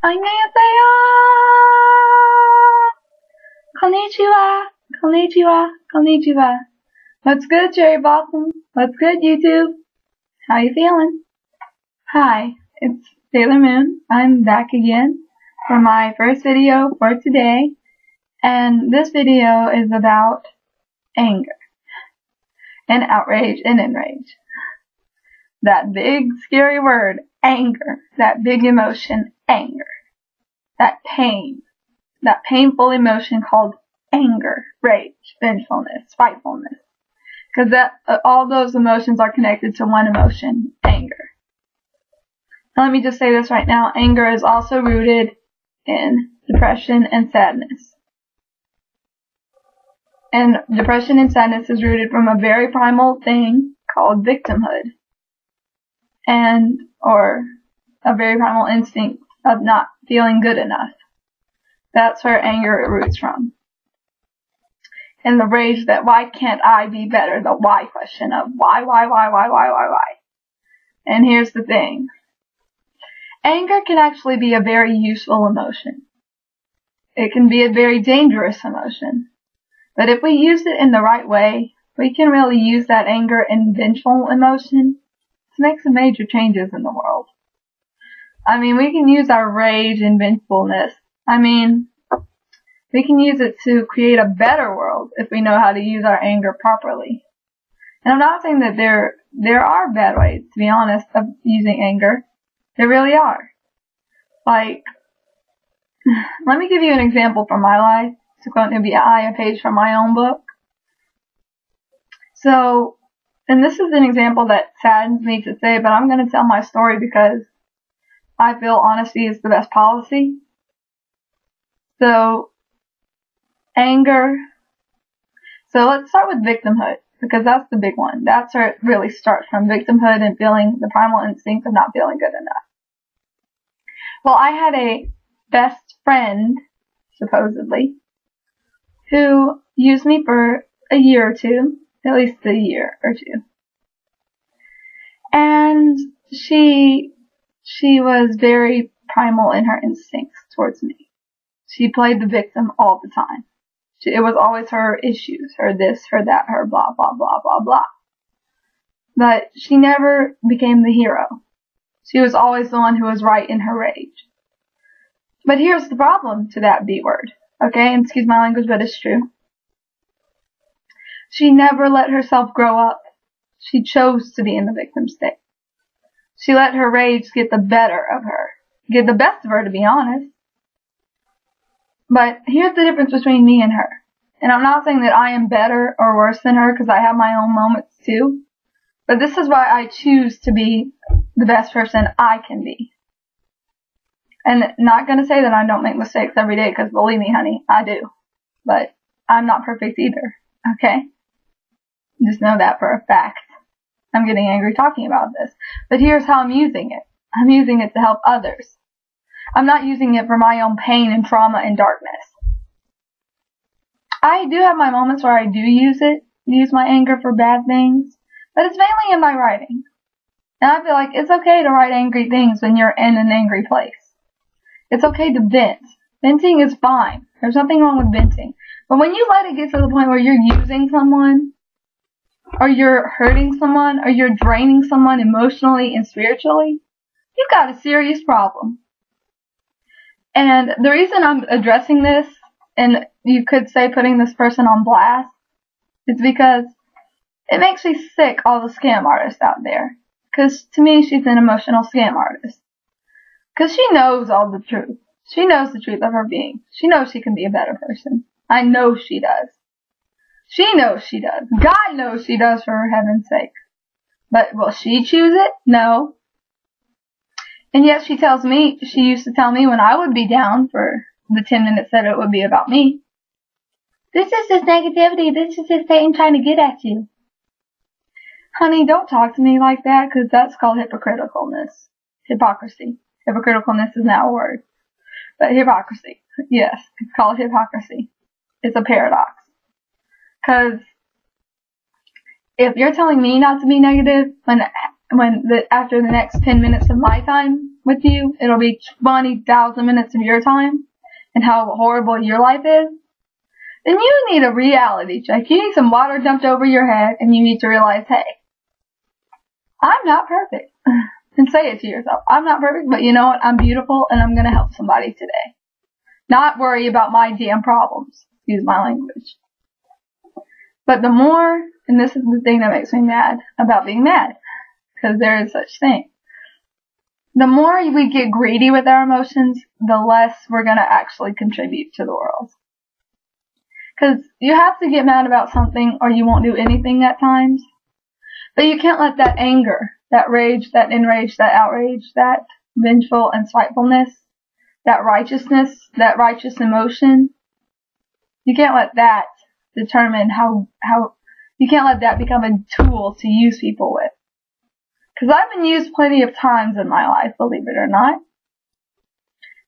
안녕하세요. Konnichiwa. Konnichiwa. Konnichiwa. What's good, Cherry Blossom? What's good, YouTube? How you feeling? Hi, it's Sailor Moon. I'm back again for my first video for today. And this video is about anger and outrage and enrage. That big scary word, anger. That big emotion, anger. That pain. That painful emotion called anger, rage, vengefulness, spitefulness. Because all those emotions are connected to one emotion, anger. Now let me just say this right now. Anger is also rooted in depression and sadness. And depression and sadness is rooted from a very primal thing called victimhood. Or a very primal instinct of not feeling good enough. That's where anger roots from. And the rage that why can't I be better? The why question of why? And here's the thing. Anger can actually be a very useful emotion. It can be a very dangerous emotion. But if we use it in the right way, we can really use that anger and vengeful emotion to make some major changes in the world. I mean, we can use our rage and vengefulness. We can use it to create a better world if we know how to use our anger properly. And I'm not saying that there are bad ways, to be honest, of using anger. There really are. Like, let me give you an example from my life. It's going to be a page from my own book. So, and this is an example that saddens me to say, but I'm going to tell my story because I feel honesty is the best policy. So, anger. So let's start with victimhood, because that's the big one. That's where it really starts from, victimhood and feeling the primal instinct of not feeling good enough. Well, I had a best friend, supposedly, who used me for a year or two, at least a year or two. And she was very primal in her instincts towards me. She played the victim all the time. It was always her issues, her this, her that, her blah, blah, blah, blah, blah. But she never became the hero. She was always the one who was right in her rage. But here's the problem to that B word. Okay, and excuse my language, but it's true. She never let herself grow up. She chose to be in the victim state. She let her rage get the better of her. Get the best of her, to be honest. But here's the difference between me and her. And I'm not saying that I am better or worse than her, because I have my own moments too. But this is why I choose to be the best person I can be. And not going to say that I don't make mistakes every day, because believe me, honey, I do. But I'm not perfect either. Okay? Just know that for a fact. I'm getting angry talking about this. But here's how I'm using it. I'm using it to help others. I'm not using it for my own pain and trauma and darkness. I do have my moments where I do use my anger for bad things, but it's mainly in my writing. And I feel like it's okay to write angry things when you're in an angry place. It's okay to vent. Venting is fine. There's nothing wrong with venting. But when you let it get to the point where you're using someone, or you're hurting someone, or you're draining someone emotionally and spiritually, you've got a serious problem. And the reason I'm addressing this, and you could say putting this person on blast, is because it makes me sick, all the scam artists out there. Because to me, she's an emotional scam artist. Because she knows all the truth. She knows the truth of her being. She knows she can be a better person. I know she does. She knows she does. God knows she does, for heaven's sake. But will she choose it? No. And yet she used to tell me when I would be down for the 10 minutes that it would be about me, this is just negativity, this is just Satan trying to get at you. Honey, don't talk to me like that, because that's called hypocriticalness. Hypocrisy. Hypocriticalness is not a word. But hypocrisy. Yes, it's called hypocrisy. It's a paradox. Because if you're telling me not to be negative, after the next 10 minutes of my time, with you, it'll be 20,000 minutes of your time and how horrible your life is, then you need a reality check. You need some water dumped over your head, and you need to realize, hey, I'm not perfect. And say it to yourself. I'm not perfect, but you know what? I'm beautiful, and I'm going to help somebody today. Not worry about my damn problems. Excuse my language. But the more, and this is the thing that makes me mad about being mad, because there is such thing. The more we get greedy with our emotions, the less we're going to actually contribute to the world. Because you have to get mad about something or you won't do anything at times. But you can't let that anger, that rage, that enrage, that outrage, that vengeful and spitefulness, that righteousness, that righteous emotion, you can't let that determine how you can't let that become a tool to use people with. Because I've been used plenty of times in my life, believe it or not.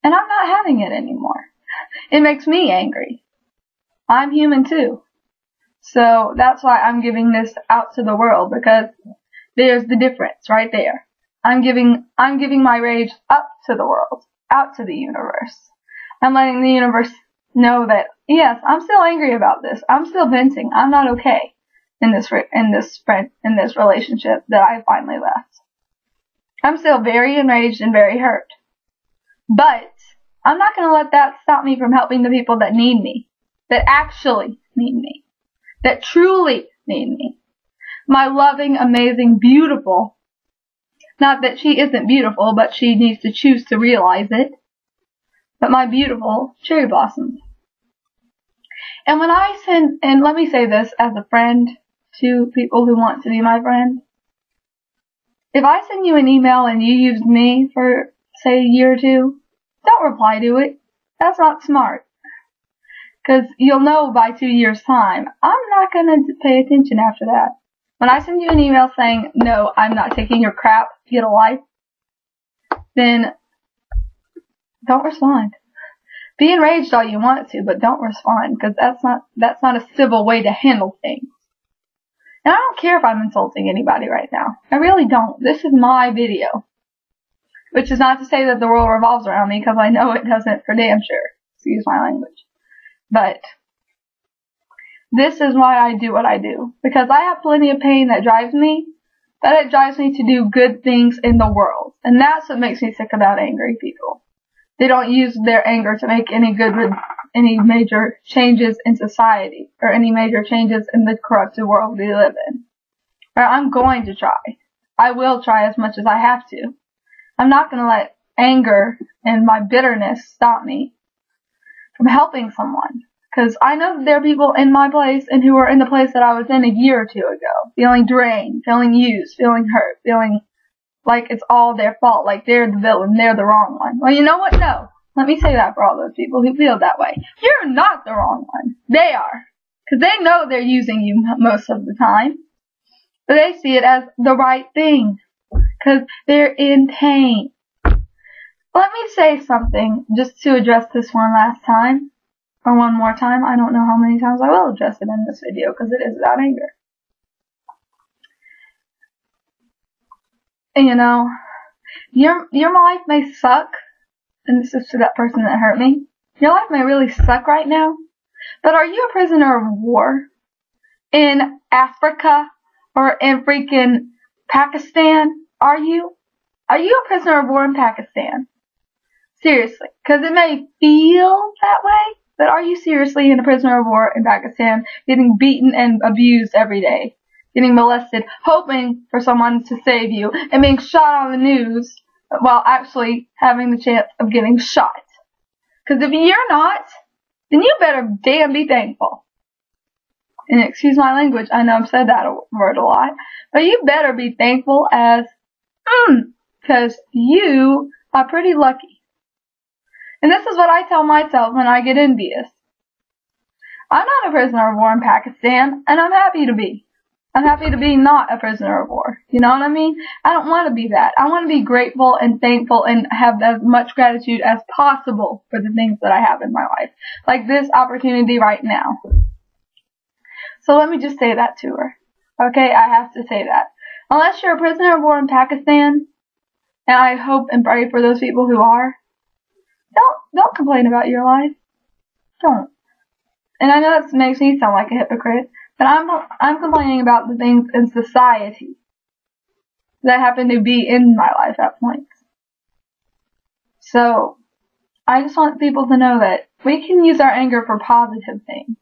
And I'm not having it anymore. It makes me angry. I'm human too. So that's why I'm giving this out to the world, because there's the difference right there. I'm giving my rage up to the world, out to the universe. I'm letting the universe know that, yes, I'm still angry about this. I'm still venting. I'm not okay in this relationship that I finally left. I'm still very enraged and very hurt. But I'm not going to let that stop me from helping the people that need me, that actually need me, that truly need me. My loving, amazing, beautiful, not that she isn't beautiful, but she needs to choose to realize it, but my beautiful cherry blossoms. And when I send, and let me say this as a friend to people who want to be my friend, if I send you an email and you used me for, say, a year or two, don't reply to it. That's not smart. Because you'll know by 2 years' time, I'm not going to pay attention after that. When I send you an email saying, no, I'm not taking your crap, get a life, then don't respond. Be enraged all you want to, but don't respond, because that's not a civil way to handle things. And I don't care if I'm insulting anybody right now. I really don't. This is my video. Which is not to say that the world revolves around me, because I know it doesn't for damn sure. Excuse my language. But this is why I do what I do. Because I have plenty of pain that drives me, but it drives me to do good things in the world. And that's what makes me sick about angry people. They don't use their anger to make any major changes in society, or any major changes in the corrupted world we live in. Or I'm going to try. I will try as much as I have to. I'm not going to let anger and my bitterness stop me from helping someone. Because I know that there are people in my place and who are in the place that I was in a year or two ago. Feeling drained, feeling used, feeling hurt, feeling like it's all their fault, like they're the villain, they're the wrong one. Well, you know what? No. Let me say that for all those people who feel that way. You're not the wrong one. They are. Because they know they're using you most of the time. But they see it as the right thing. Because they're in pain. Let me say something just to address this one last time. Or one more time. I don't know how many times I will address it in this video, because it is about anger. And you know, your life may suck. And this is to that person that hurt me. Your life may really suck right now. But are you a prisoner of war? In Africa? Or in freaking Pakistan? Are you? Are you a prisoner of war in Pakistan? Seriously. Because it may feel that way. But are you seriously in a prisoner of war in Pakistan, getting beaten and abused every day, getting molested, hoping for someone to save you, and being shot on the news while actually having the chance of getting shot? Because if you're not, then you better damn be thankful. And excuse my language, I know I've said that word a lot, but you better be thankful as, because you are pretty lucky. And this is what I tell myself when I get envious. I'm not a prisoner of war in Pakistan, and I'm happy to be. I'm happy to be not a prisoner of war. You know what I mean? I don't want to be that. I want to be grateful and thankful and have as much gratitude as possible for the things that I have in my life. Like this opportunity right now. So let me just say that to her. Okay, I have to say that. Unless you're a prisoner of war in Pakistan, And I hope and pray for those people who are. Don't complain about your life. Don't. And I know that makes me sound like a hypocrite, but I'm complaining about the things in society that happen to be in my life at points. So, I just want people to know that we can use our anger for positive things.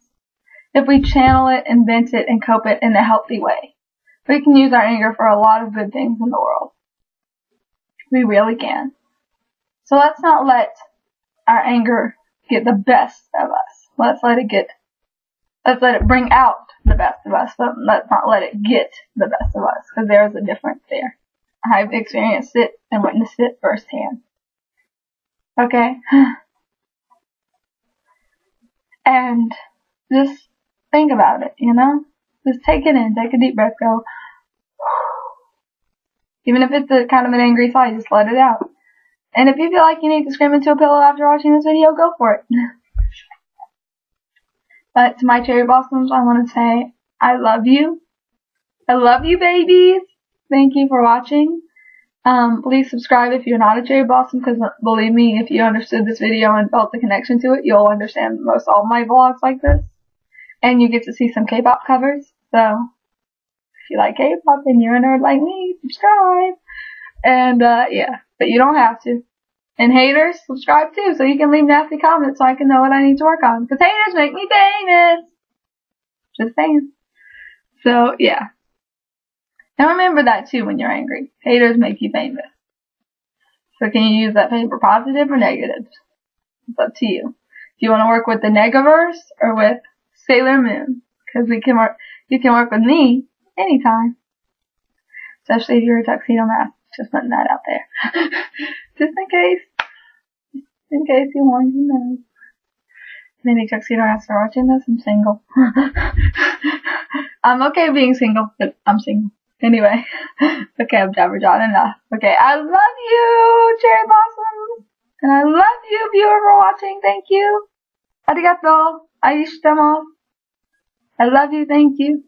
If we channel it and vent it and cope it in a healthy way. We can use our anger for a lot of good things in the world. We really can. So let's not let our anger get the best of us. Let's let it bring out the best of us, but let's not let it get the best of us, because there's a difference there. I've experienced it and witnessed it firsthand. Okay? And just think about it, you know? Just take it in, take a deep breath, go. Even if it's a kind of an angry sigh, just let it out. And if you feel like you need to scream into a pillow after watching this video, go for it. But to my cherry blossoms, I want to say, I love you. I love you, babies. Thank you for watching. Please subscribe if you're not a cherry blossom, because believe me, if you understood this video and felt the connection to it, you'll understand most all my vlogs like this. And you get to see some K-pop covers. So, if you like K-pop and you're a nerd like me, subscribe. And, yeah. But you don't have to. And haters, subscribe too, so you can leave nasty comments so I can know what I need to work on. Because haters make me famous. Just saying. So, yeah. And remember that too when you're angry. Haters make you famous. So can you use that fame for positive or negative? It's up to you. Do you want to work with the Negaverse or with Sailor Moon? Because you can work with me anytime. Especially if you're a tuxedo mask. Just putting that out there. Just in case. In case you want to know. Maybe tuxedo masks are watching this. I'm single. I'm okay being single, but I'm single. Anyway. Okay, I've jabber-jawed enough. Okay, I love you, cherry blossoms. And I love you, viewer, for watching. Thank you. Arigato. Aishitamo. I love you. Thank you.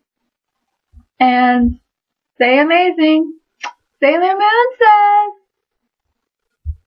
And stay amazing. Sailor Moon says.